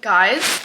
Guys,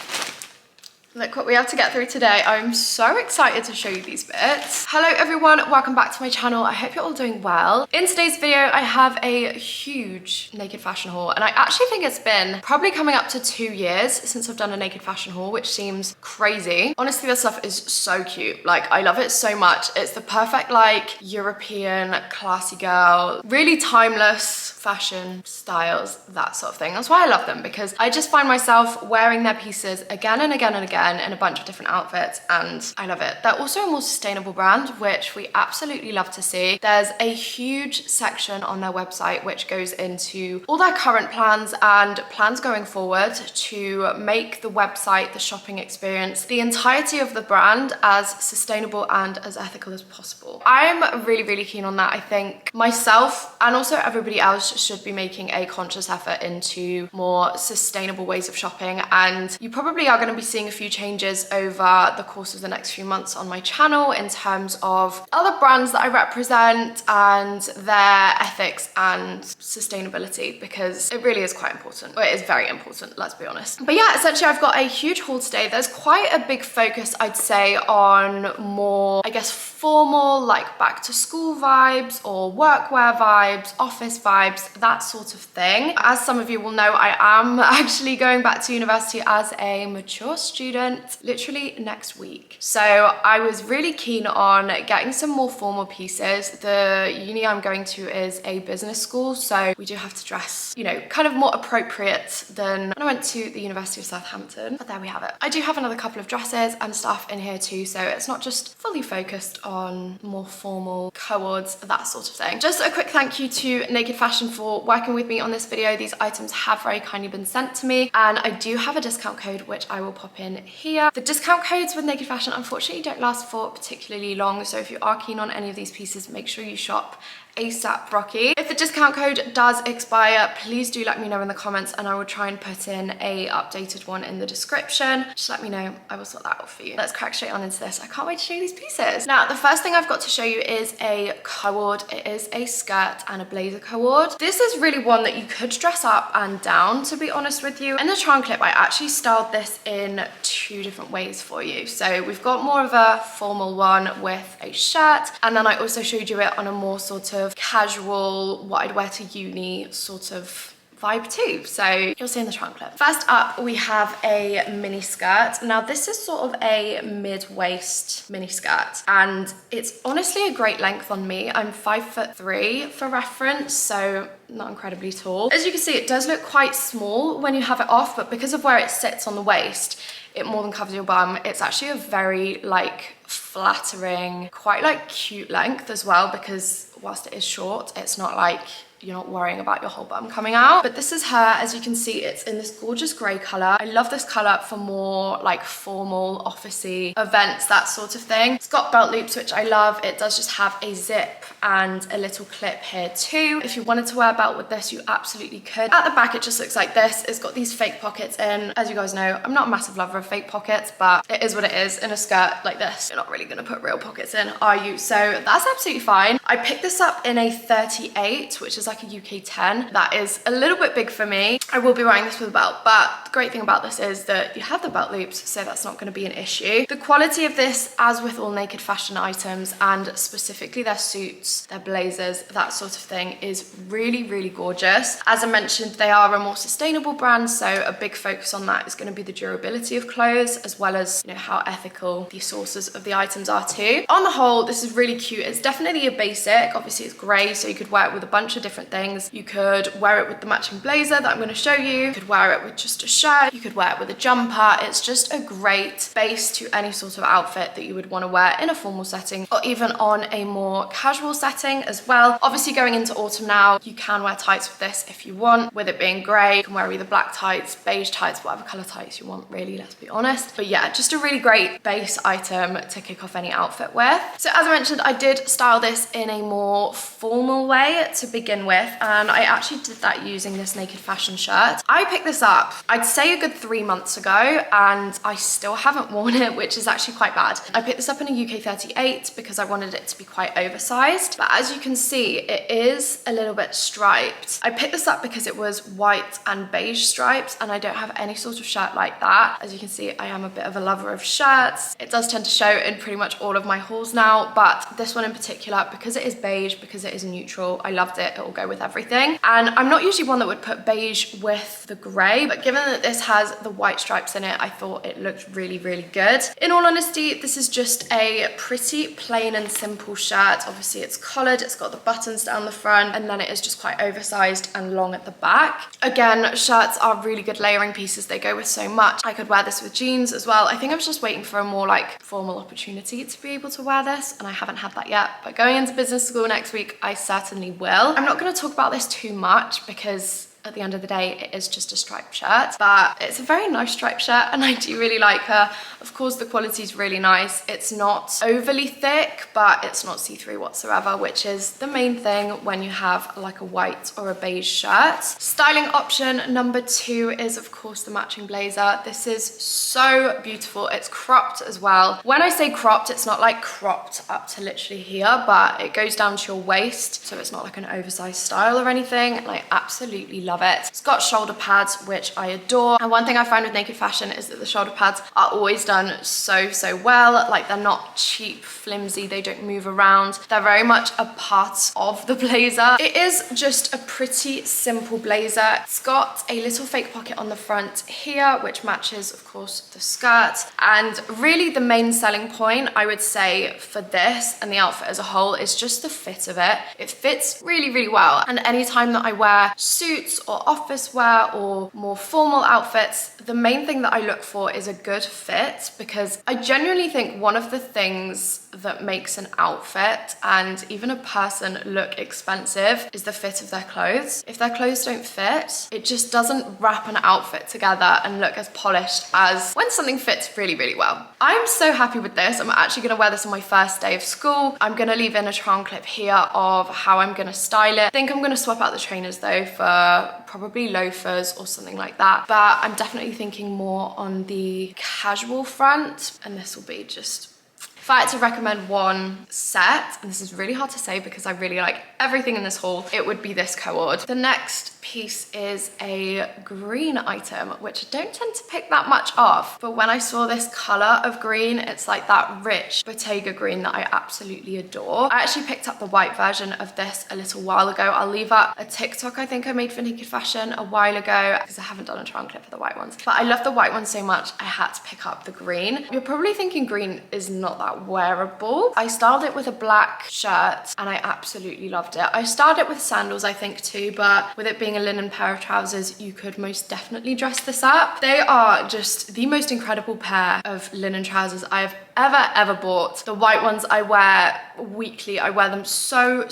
look what we have to get through today. I'm so excited to show you these bits. Hello everyone, welcome back to my channel. I hope you're all doing well. In today's video, I have a huge naked fashion haul, and I actually think it's been probably coming up to 2 years since I've done a naked fashion haul, which seems crazy. Honestly, this stuff is so cute. Like, I love it so much. It's the perfect, like, European classy girl, really timeless fashion styles, that sort of thing. That's why I love them, because I just find myself wearing their pieces again and again and again in a bunch of different outfits, and I love it. They're also a more sustainable brand, which we absolutely love to see. There's a huge section on their website which goes into all their current plans and plans going forward to make the website, the shopping experience, the entirety of the brand as sustainable and as ethical as possible. I'm really keen on that. I think myself and also everybody else should be making a conscious effort into more sustainable ways of shopping, and you probably are going to be seeing a few changes over the course of the next few months on my channel in terms of other brands that I represent and their ethics and sustainability, because it really is quite important. Well, it is very important, let's be honest. But yeah, essentially I've got a huge haul today. There's quite a big focus, I'd say, on more, I guess, formal, like back to school vibes or workwear vibes, office vibes, that sort of thing. As some of you will know, I am actually going back to university as a mature student literally next week. So I was really keen on getting some more formal pieces. The uni I'm going to is a business school, so we do have to dress, you know, kind of more appropriate than when I went to the University of Southampton. But there we have it. I do have another couple of dresses and stuff in here too, so it's not just fully focused on more formal coords, that sort of thing. Just a quick thank you to Naked Fashion for working with me on this video. These items have very kindly been sent to me, and I do have a discount code which I will pop in here. The discount codes with Naked Fashion unfortunately don't last for particularly long, so if you are keen on any of these pieces, make sure you shop ASAP Rocky. If the discount code does expire, please do let me know in the comments, and I will try and put in a updated one in the description. Just let me know, I will sort that out for you. Let's crack straight on into this. I can't wait to show you these pieces. Now, the first thing I've got to show you is a cord. It is a skirt and a blazer cord. This is really one that you could dress up and down, to be honest with you. In the charm clip, I actually styled this in 2 different ways for you. So we've got more of a formal one with a shirt, and then I also showed you it on a more sort of casual, what I'd wear to uni sort of vibe too. So you'll see in the trunk clip. First up, we have a mini skirt. Now this is sort of a mid-waist mini skirt, and it's honestly a great length on me. I'm 5'3" for reference, so not incredibly tall. As you can see, it does look quite small when you have it off, but because of where it sits on the waist, it more than covers your bum. It's actually a very like flattering, quite like cute length as well, because whilst it is short, it's not like you're not worrying about your whole bum coming out. But this is her. As you can see, it's in this gorgeous grey colour. I love this colour for more like formal, officey events, that sort of thing. It's got belt loops, which I love. It does just have a zip and a little clip here too. If you wanted to wear a belt with this, you absolutely could. At the back, it just looks like this. It's got these fake pockets in. As you guys know, I'm not a massive lover of fake pockets, but it is what it is. In a skirt like this, you're not really gonna put real pockets in, are you? So that's absolutely fine. I picked this up in a 38, which is like a UK 10. That is a little bit big for me. I will be wearing this with a belt, but the great thing about this is that you have the belt loops, so that's not going to be an issue. The quality of this, as with all naked fashion items, and specifically their suits, their blazers, that sort of thing, is really gorgeous. As I mentioned, they are a more sustainable brand, so a big focus on that is going to be the durability of clothes, as well as, you know, how ethical the sources of the items are too. On the whole, this is really cute. It's definitely a basic. Obviously it's grey, so you could wear it with a bunch of different things. You could wear it with the matching blazer that I'm going to show you. You could wear it with just a shirt. You could wear it with a jumper. It's just a great base to any sort of outfit that you would want to wear in a formal setting, or even on a more casual setting as well. Obviously, going into autumn now, you can wear tights with this if you want. With it being grey, you can wear either black tights, beige tights, whatever colour tights you want, really, let's be honest. But yeah, just a really great base item to kick off any outfit with. So as I mentioned, I did style this in a more formal way to begin with, and I actually did that using this naked fashion shirt. I picked this up, I'd say a good 3 months ago, and I still haven't worn it, which is actually quite bad. I picked this up in a UK 38 because I wanted it to be quite oversized, but as you can see, it is a little bit striped. I picked this up because it was white and beige stripes, and I don't have any sort of shirt like that. As you can see, I am a bit of a lover of shirts. It does tend to show in pretty much all of my hauls now, but this one in particular, because it is beige, because it is neutral, I loved it. It will go with everything. And I'm not usually one that would put beige with the gray, but given that this has the white stripes in it, I thought it looked really, really good. In all honesty, this is just a pretty plain and simple shirt. Obviously it's collared, it's got the buttons down the front, and then it is just quite oversized and long at the back. Again, shirts are really good layering pieces. They go with so much. I could wear this with jeans as well. I think I was just waiting for a more like formal opportunity to be able to wear this, and I haven't had that yet, but going into business school next week, I certainly will. I'm not going to talk about this too much because at the end of the day, it is just a striped shirt, but it's a very nice striped shirt and I do really like her. Of course, the quality is really nice. It's not overly thick, but it's not see-through whatsoever, which is the main thing when you have like a white or a beige shirt. Styling option number 2 is of course the matching blazer. This is so beautiful. It's cropped as well. When I say cropped, it's not like cropped up to literally here, but it goes down to your waist, so it's not like an oversized style or anything. And I absolutely love it. It's got shoulder pads, which I adore. And one thing I find with Naked Fashion is that the shoulder pads are always done so well. Like, they're not cheap, flimsy, they don't move around. They're very much a part of the blazer. It is just a pretty simple blazer. It's got a little fake pocket on the front here, which matches, of course, the skirt. And really the main selling point, I would say, for this and the outfit as a whole is just the fit of it. It fits really, really well. And anytime that I wear suits or office wear or more formal outfits, the main thing that I look for is a good fit, because I genuinely think one of the things that makes an outfit and even a person look expensive is the fit of their clothes. If their clothes don't fit, it just doesn't wrap an outfit together and look as polished as when something fits really, really well. I'm so happy with this. I'm actually gonna wear this on my first day of school. I'm gonna leave in a try on clip here of how I'm gonna style it. I think I'm gonna swap out the trainers though for probably loafers or something like that, but I'm definitely thinking more on the casual front, and this will be just, if I had to recommend one set, and this is really hard to say because I really like everything in this haul, it would be this co-ord. The next piece is a green item, which I don't tend to pick that much off, but when I saw this color of green, it's like that rich Bottega green that I absolutely adore. I actually picked up the white version of this a little while ago. I'll leave up a TikTok I think I made for Naked Fashion a while ago because I haven't done a try on clip for the white ones, but I love the white one so much I had to pick up the green. You're probably thinking green is not that wearable. I styled it with a black shirt and I absolutely loved it. I styled it with sandals I think too, but with it being a linen pair of trousers, you could most definitely dress this up. They are just the most incredible pair of linen trousers I have ever bought. The white ones I wear weekly. I wear them so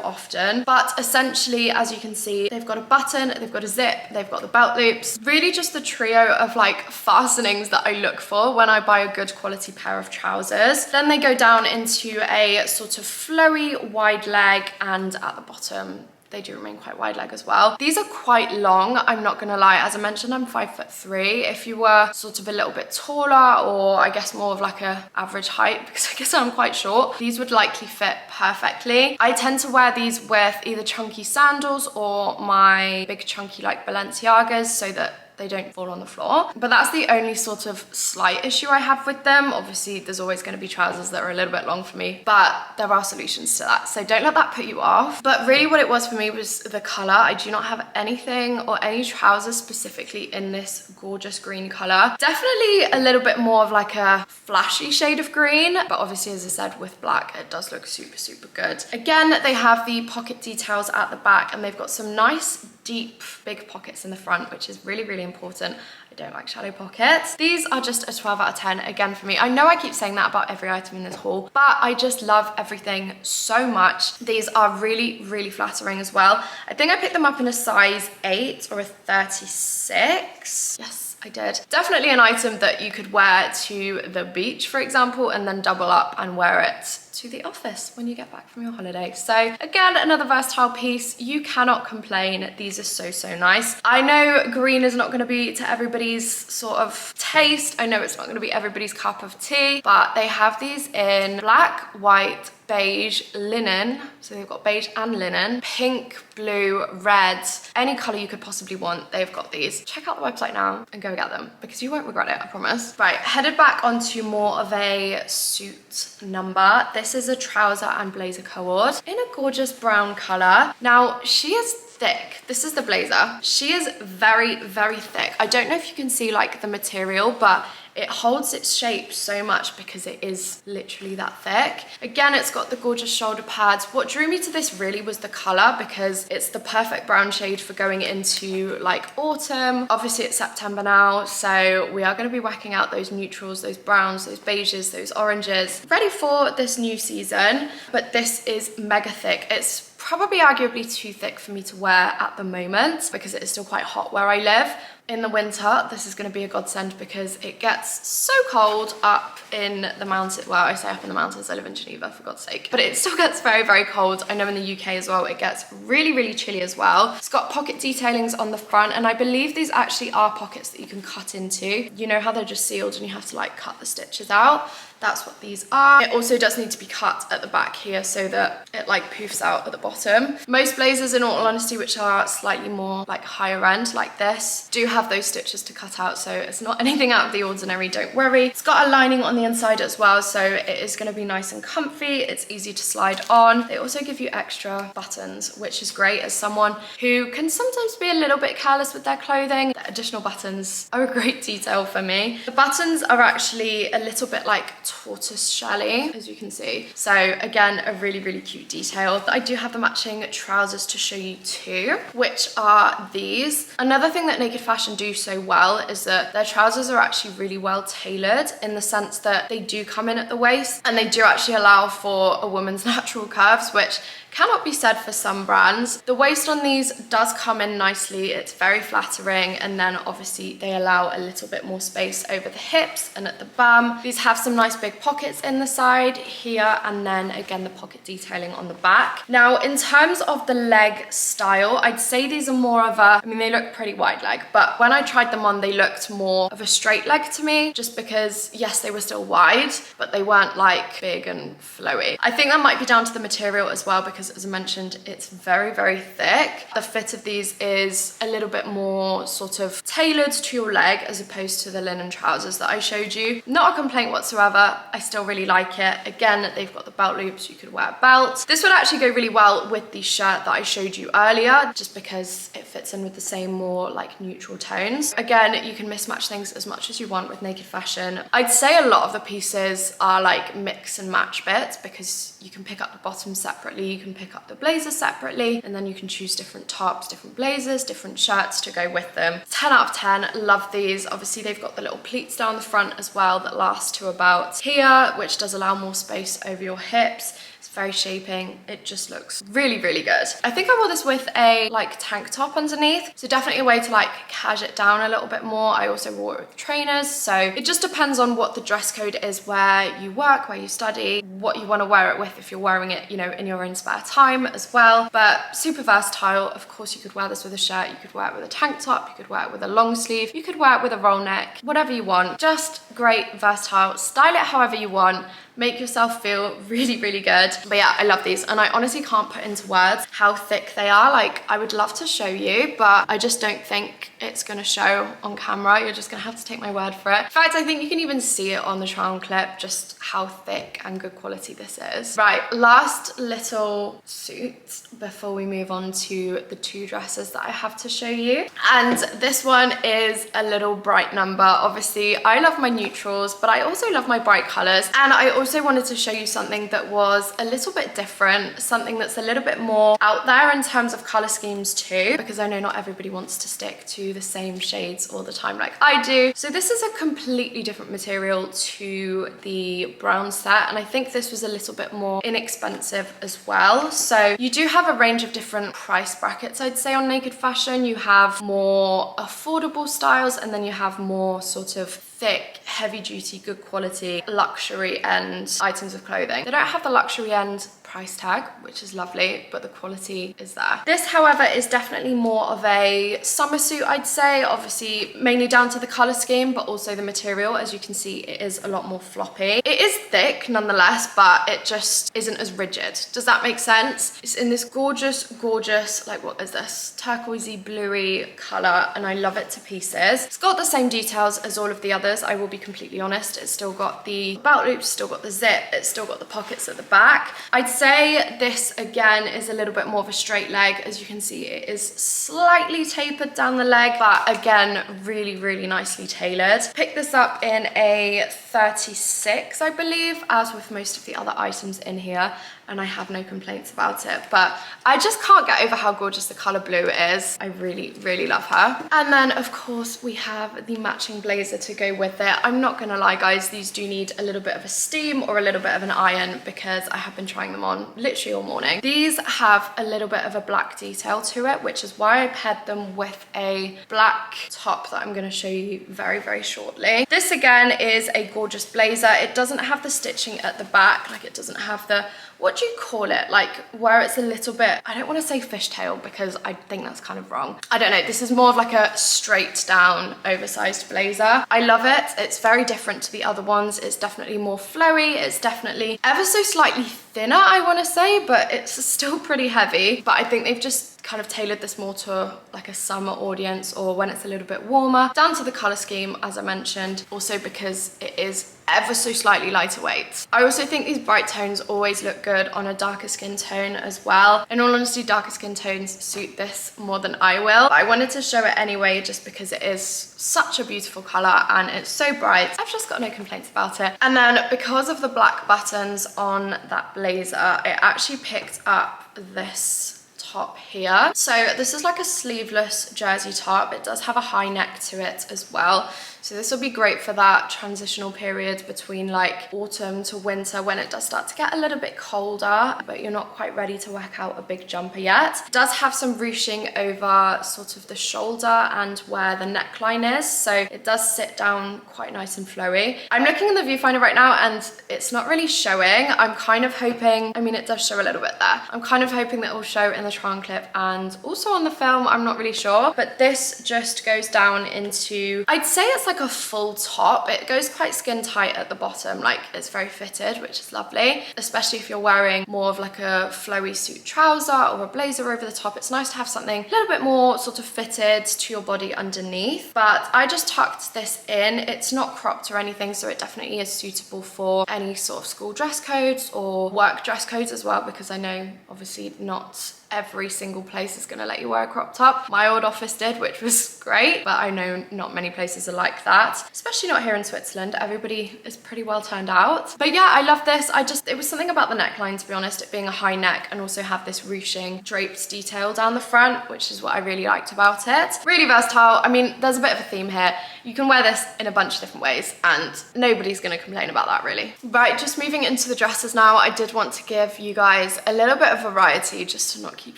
often, but essentially, as you can see, they've got a button, they've got a zip, they've got the belt loops, really just the trio of like fastenings that I look for when I buy a good quality pair of trousers. Then they go down into a sort of flowy wide leg, and at the bottom they do remain quite wide leg as well. These are quite long, I'm not gonna lie. As I mentioned, I'm 5'3". If you were sort of a little bit taller, or I guess more of like a average height, because I guess I'm quite short, these would likely fit perfectly. I tend to wear these with either chunky sandals or my big chunky like Balenciagas so that they don't fall on the floor. But that's the only sort of slight issue I have with them. Obviously, there's always going to be trousers that are a little bit long for me, but there are solutions to that. So don't let that put you off. But really what it was for me was the color. I do not have anything or any trousers specifically in this gorgeous green color. Definitely a little bit more of like a flashy shade of green, but obviously, as I said, with black, it does look super good. Again, they have the pocket details at the back, and they've got some nice deep big pockets in the front, which is really important. I don't like shallow pockets. These are just a 12 out of 10 again for me. I know I keep saying that about every item in this haul, but I just love everything so much. These are really flattering as well. I think I picked them up in a size 8 or a 36. Yes, I did. Definitely an item that you could wear to the beach, for example, and then double up and wear it to the office when you get back from your holiday. So again, another versatile piece. You cannot complain. These are so nice. I know green is not going to be to everybody's sort of taste. I know it's not going to be everybody's cup of tea, but they have these in black, white, beige, linen. So they've got beige and linen, pink, blue, red, any color you could possibly want. They've got these. Check out the website now and go get them because you won't regret it, I promise. Right, headed back onto more of a suit number. This is a trouser and blazer co-ord in a gorgeous brown color. Now, she is thick. This is the blazer. She is very thick. I don't know if you can see like the material, but it holds its shape so much because it is literally that thick. Again, it's got the gorgeous shoulder pads. What drew me to this really was the color because it's the perfect brown shade for going into like autumn. Obviously it's September now, so we are going to be whacking out those neutrals, those browns, those beiges, those oranges, ready for this new season. But this is mega thick. It's probably arguably too thick for me to wear at the moment because it is still quite hot where I live. In the winter, this is going to be a godsend because it gets so cold up in the mountains. Well, I say up in the mountains, I live in Geneva, for God's sake. But it still gets very cold. I know in the UK as well, it gets really chilly as well. It's got pocket detailings on the front, and I believe these actually are pockets that you can cut into. You know how they're just sealed and you have to like cut the stitches out? That's what these are. It also does need to be cut at the back here so that it like poofs out at the bottom. Most blazers, in all honesty, which are slightly more like higher end like this, do have those stitches to cut out, so it's not anything out of the ordinary, don't worry. It's got a lining on the inside as well, so it is going to be nice and comfy. It's easy to slide on. They also give you extra buttons, which is great as someone who can sometimes be a little bit careless with their clothing. The additional buttons are a great detail for me. The buttons are actually a little bit like tortoise shelly, as you can see. So again, a really cute detail. I do have the matching trousers to show you too, which are these. Another thing that Naked Fashion do so well is that their trousers are actually really well tailored in the sense that they do come in at the waist and they do actually allow for a woman's natural curves, which cannot be said for some brands. The waist on these does come in nicely. It's very flattering, and then obviously they allow a little bit more space over the hips and at the bum. These have some nice big pockets in the side here, and then again the pocket detailing on the back. Now, in terms of the leg style, I'd say these are more of a, I mean, they look pretty wide leg, but when I tried them on, they looked more of a straight leg to me, just because yes, they were still wide, but they weren't like big and flowy. I think that might be down to the material as well, because as I mentioned, it's very thick. The fit of these is a little bit more sort of tailored to your leg as opposed to the linen trousers that I showed you. Not a complaint whatsoever. I still really like it. Again, they've got the belt loops. You could wear a belt. This would actually go really well with the shirt that I showed you earlier, just because it fits in with the same more like neutral tones. Again, you can mismatch things as much as you want with Naked Fashion. I'd say a lot of the pieces are like mix and match bits because you can pick up the bottom separately, you can pick up the blazer separately, and then you can choose different tops, different blazers, different shirts to go with them. 10 out of 10, love these. Obviously they've got the little pleats down the front as well that last to about here, which does allow more space over your hips. It's very shaping. It just looks really good. I think I wore this with a like tank top underneath, so definitely a way to like cash it down a little bit more. I also wore it with trainers, so it just depends on what the dress code is, where you work, where you study, what you want to wear it with, if you're wearing it, you know, in your own spare time as well. But super versatile. Of course, you could wear this with a shirt, you could wear it with a tank top, you could wear it with a long sleeve, you could wear it with a roll neck, whatever you want. Just great, versatile. Style it however you want. Make yourself feel really good. But yeah, I love these, and I honestly can't put into words how thick they are. Like, I would love to show you, but I just don't think it's gonna show on camera. You're just gonna have to take my word for it. In fact, I think you can even see it on the try on clip, just how thick and good quality this is. Right, last little suit before we move on to the two dresses that I have to show you. And this one is a little bright number. Obviously, I love my neutrals, but I also love my bright colors. And I also wanted to show you something that was a little bit different, something that's a little bit more out there in terms of color schemes too, because I know not everybody wants to stick to the same shades all the time like I do. So this is a completely different material to the brown set, and I think this was a little bit more inexpensive as well. So you do have a range of different price brackets, I'd say, on Naked Fashion. You have more affordable styles, and then you have more sort of thick, heavy duty, good quality, luxury end items of clothing. They don't have the luxury end price tag, which is lovely, but the quality is there. This, however, is definitely more of a summer suit, I'd say, obviously mainly down to the color scheme, but also the material. As you can see, it is a lot more floppy. It is thick nonetheless, but it just isn't as rigid. Does that make sense? It's in this gorgeous, like, what is this? Turquoisey, bluey color, and I love it to pieces. It's got the same details as all of the others, I will be completely honest. It's still got the belt loops, still got the zip, it's still got the pockets at the back. I'd say this again is a little bit more of a straight leg. As you can see, it is slightly tapered down the leg, but again, really, really nicely tailored. Picked this up in a 36, I believe, as with most of the other items in here, and I have no complaints about it. But I just can't get over how gorgeous the color blue is. I really, really love her. And then of course we have the matching blazer to go with it. I'm not gonna lie guys, these do need a little bit of a steam or a little bit of an iron because I have been trying them on literally all morning. These have a little bit of a black detail to it, which is why I paired them with a black top that I'm gonna show you very, very shortly. This again is a gorgeous blazer. It doesn't have the stitching at the back, like it doesn't have the, what do you call it? Like where it's a little bit, I don't want to say fishtail because I think that's kind of wrong. I don't know, this is more of like a straight down oversized blazer. I love it. It's very different to the other ones. It's definitely more flowy. It's definitely ever so slightly thinner, I want to say, but it's still pretty heavy. But I think they've just kind of tailored this more to like a summer audience or when it's a little bit warmer, down to the color scheme, as I mentioned, also because it is ever so slightly lighter weight. I also think these bright tones always look good on a darker skin tone as well. In all honesty, darker skin tones suit this more than I will. But I wanted to show it anyway just because it is such a beautiful color and it's so bright. I've just got no complaints about it. And then because of the black buttons on that blazer, I actually picked up this top here. So this is like a sleeveless jersey top. It does have a high neck to it as well. So this will be great for that transitional period between like autumn to winter when it does start to get a little bit colder, but you're not quite ready to work out a big jumper yet. It does have some ruching over sort of the shoulder and where the neckline is. So it does sit down quite nice and flowy. I'm looking in the viewfinder right now and it's not really showing. I'm kind of hoping, I mean, it does show a little bit there. I'm kind of hoping that it will show in the trial clip and also on the film. I'm not really sure, but this just goes down into, I'd say it's like a full top. It goes quite skin tight at the bottom, like it's very fitted, which is lovely, especially if you're wearing more of like a flowy suit trouser or a blazer over the top. It's nice to have something a little bit more sort of fitted to your body underneath. But I just tucked this in. It's not cropped or anything, so it definitely is suitable for any sort of school dress codes or work dress codes as well, because I know obviously not every single place is going to let you wear a crop top. My old office did, which was great, but I know not many places are like that, especially not here in Switzerland. Everybody is pretty well turned out. But yeah, I love this. It was something about the neckline, to be honest, it being a high neck and also have this ruching draped detail down the front, which is what I really liked about it. Really versatile. I mean, there's a bit of a theme here. You can wear this in a bunch of different ways and nobody's going to complain about that really. Right, just moving into the dresses now, I did want to give you guys a little bit of variety just to not keep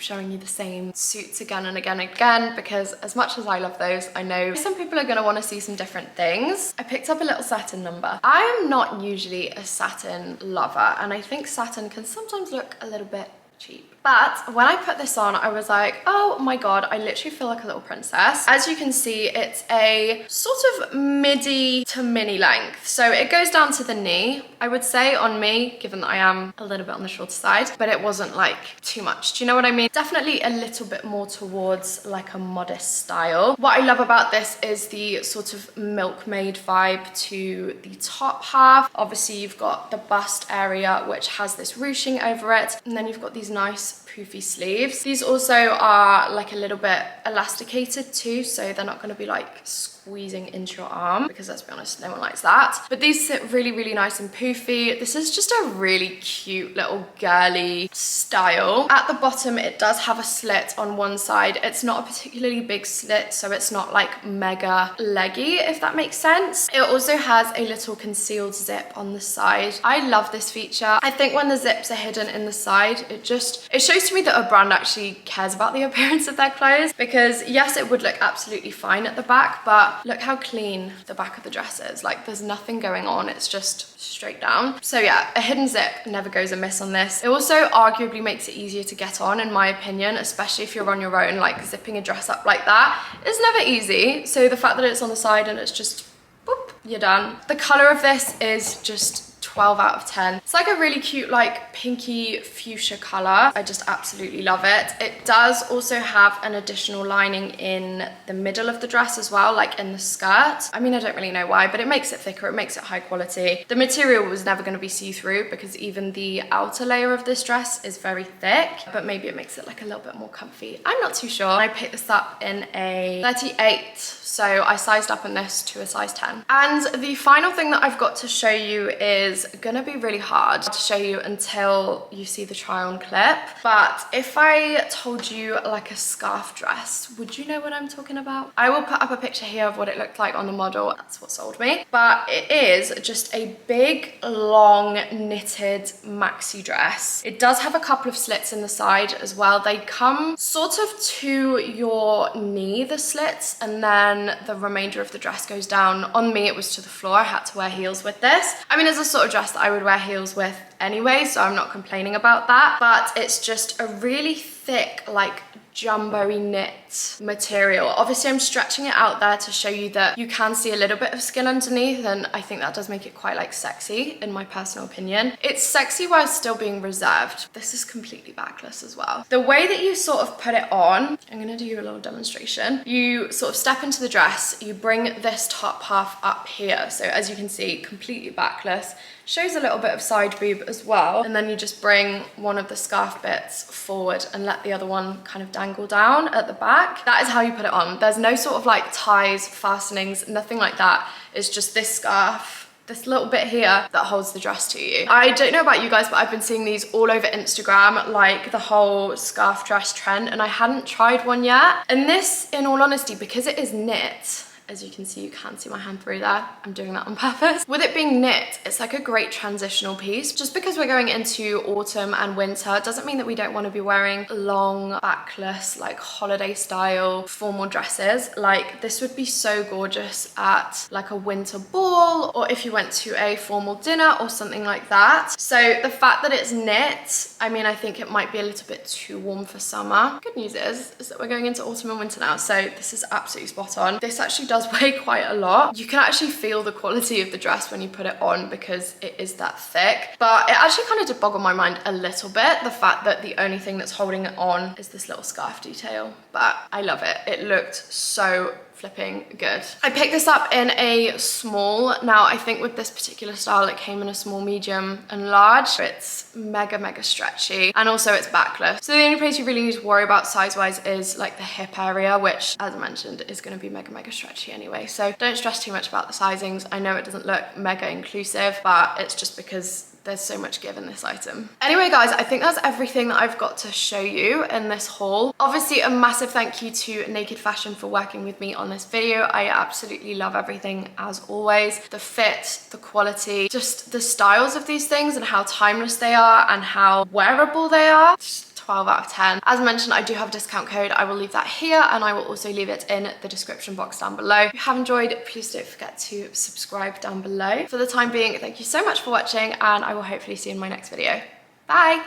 showing you the same suits again and again and again, because as much as I love those, I know some people are going to want to see some different things. I picked up a little satin number. I am not usually a satin lover, and I think satin can sometimes look a little bit cheap. But when I put this on, I was like, oh my God, I literally feel like a little princess. As you can see, it's a sort of midi to mini length. So it goes down to the knee, I would say, on me, given that I am a little bit on the shorter side, but it wasn't like too much. Do you know what I mean? Definitely a little bit more towards like a modest style. What I love about this is the sort of milkmaid vibe to the top half. Obviously, you've got the bust area, which has this ruching over it. And then you've got these nice poofy sleeves. These also are like a little bit elasticated too, so they're not going to be like squeezing into your arm, because let's be honest, no one likes that. But these sit really, really nice and poofy. This is just a really cute little girly style. At the bottom, it does have a slit on one side. It's not a particularly big slit, so it's not like mega leggy, if that makes sense. It also has a little concealed zip on the side. I love this feature. I think when the zips are hidden in the side, it's shows to me that a brand actually cares about the appearance of their clothes, because yes, it would look absolutely fine at the back, but look how clean the back of the dress is. Like, there's nothing going on, it's just straight down. So yeah, a hidden zip never goes amiss on this. It also arguably makes it easier to get on, in my opinion, especially if you're on your own. Like, zipping a dress up like that is never easy. So the fact that it's on the side and it's just boop, you're done. The color of this is just 12 out of 10. It's like a really cute, like pinky fuchsia color. I just absolutely love it. It does also have an additional lining in the middle of the dress as well, like in the skirt. I mean, I don't really know why, but it makes it thicker, it makes it high quality. The material was never going to be see-through because even the outer layer of this dress is very thick, but maybe it makes it like a little bit more comfy. I'm not too sure. I picked this up in a 38, so I sized up in this to a size 10. And the final thing that I've got to show you is gonna be really hard to show you until you see the try on clip. But if I told you like a scarf dress, would you know what I'm talking about? I will put up a picture here of what it looked like on the model. That's what sold me. But it is just a big, long, knitted maxi dress. It does have a couple of slits in the side as well. They come sort of to your knee, the slits, and then the remainder of the dress goes down. On me, it was to the floor. I had to wear heels with this. I mean, it's a sort of dress that I would wear heels with anyway, so I'm not complaining about that. But it's just a really thick, like jumbo-y knit material. Obviously, I'm stretching it out there to show you that you can see a little bit of skin underneath, and I think that does make it quite like sexy, in my personal opinion. It's sexy while still being reserved. This is completely backless as well. The way that you sort of put it on, I'm gonna do you a little demonstration. You sort of step into the dress, you bring this top half up here. So as you can see, completely backless. Shows a little bit of side boob as well. And then you just bring one of the scarf bits forward and let the other one kind of dangle down at the back. That is how you put it on. There's no sort of like ties, fastenings, nothing like that. It's just this scarf, this little bit here that holds the dress to you. I don't know about you guys, but I've been seeing these all over Instagram, like the whole scarf dress trend, and I hadn't tried one yet. And this, in all honesty, because it is knit, as you can see, you can't see my hand through there. I'm doing that on purpose. With it being knit, it's like a great transitional piece. Just because we're going into autumn and winter doesn't mean that we don't want to be wearing long, backless, like holiday style formal dresses. Like, this would be so gorgeous at like a winter ball, or if you went to a formal dinner or something like that. So the fact that it's knit, I mean, I think it might be a little bit too warm for summer. Good news is that we're going into autumn and winter now, so this is absolutely spot on. This actually does weigh quite a lot. You can actually feel the quality of the dress when you put it on because it is that thick. But it actually kind of did boggle my mind a little bit, the fact that the only thing that's holding it on is this little scarf detail. But I love it. It looked so flipping good. I picked this up in a small. Now, I think with this particular style, it came in a small, medium, and large. It's mega, mega stretchy, and also it's backless. So the only place you really need to worry about size-wise is like the hip area, which, as I mentioned, is going to be mega, mega stretchy anyway. So don't stress too much about the sizings. I know it doesn't look mega inclusive, but it's just because there's so much give in this item. Anyway, guys, I think that's everything that I've got to show you in this haul. Obviously, a massive thank you to Naked Fashion for working with me on this video. I absolutely love everything as always. The fit, the quality, just the styles of these things and how timeless they are and how wearable they are. 12 out of 10. As mentioned, I do have a discount code. I will leave that here, and I will also leave it in the description box down below. If you have enjoyed, please don't forget to subscribe down below. For the time being, thank you so much for watching, and I will hopefully see you in my next video. Bye!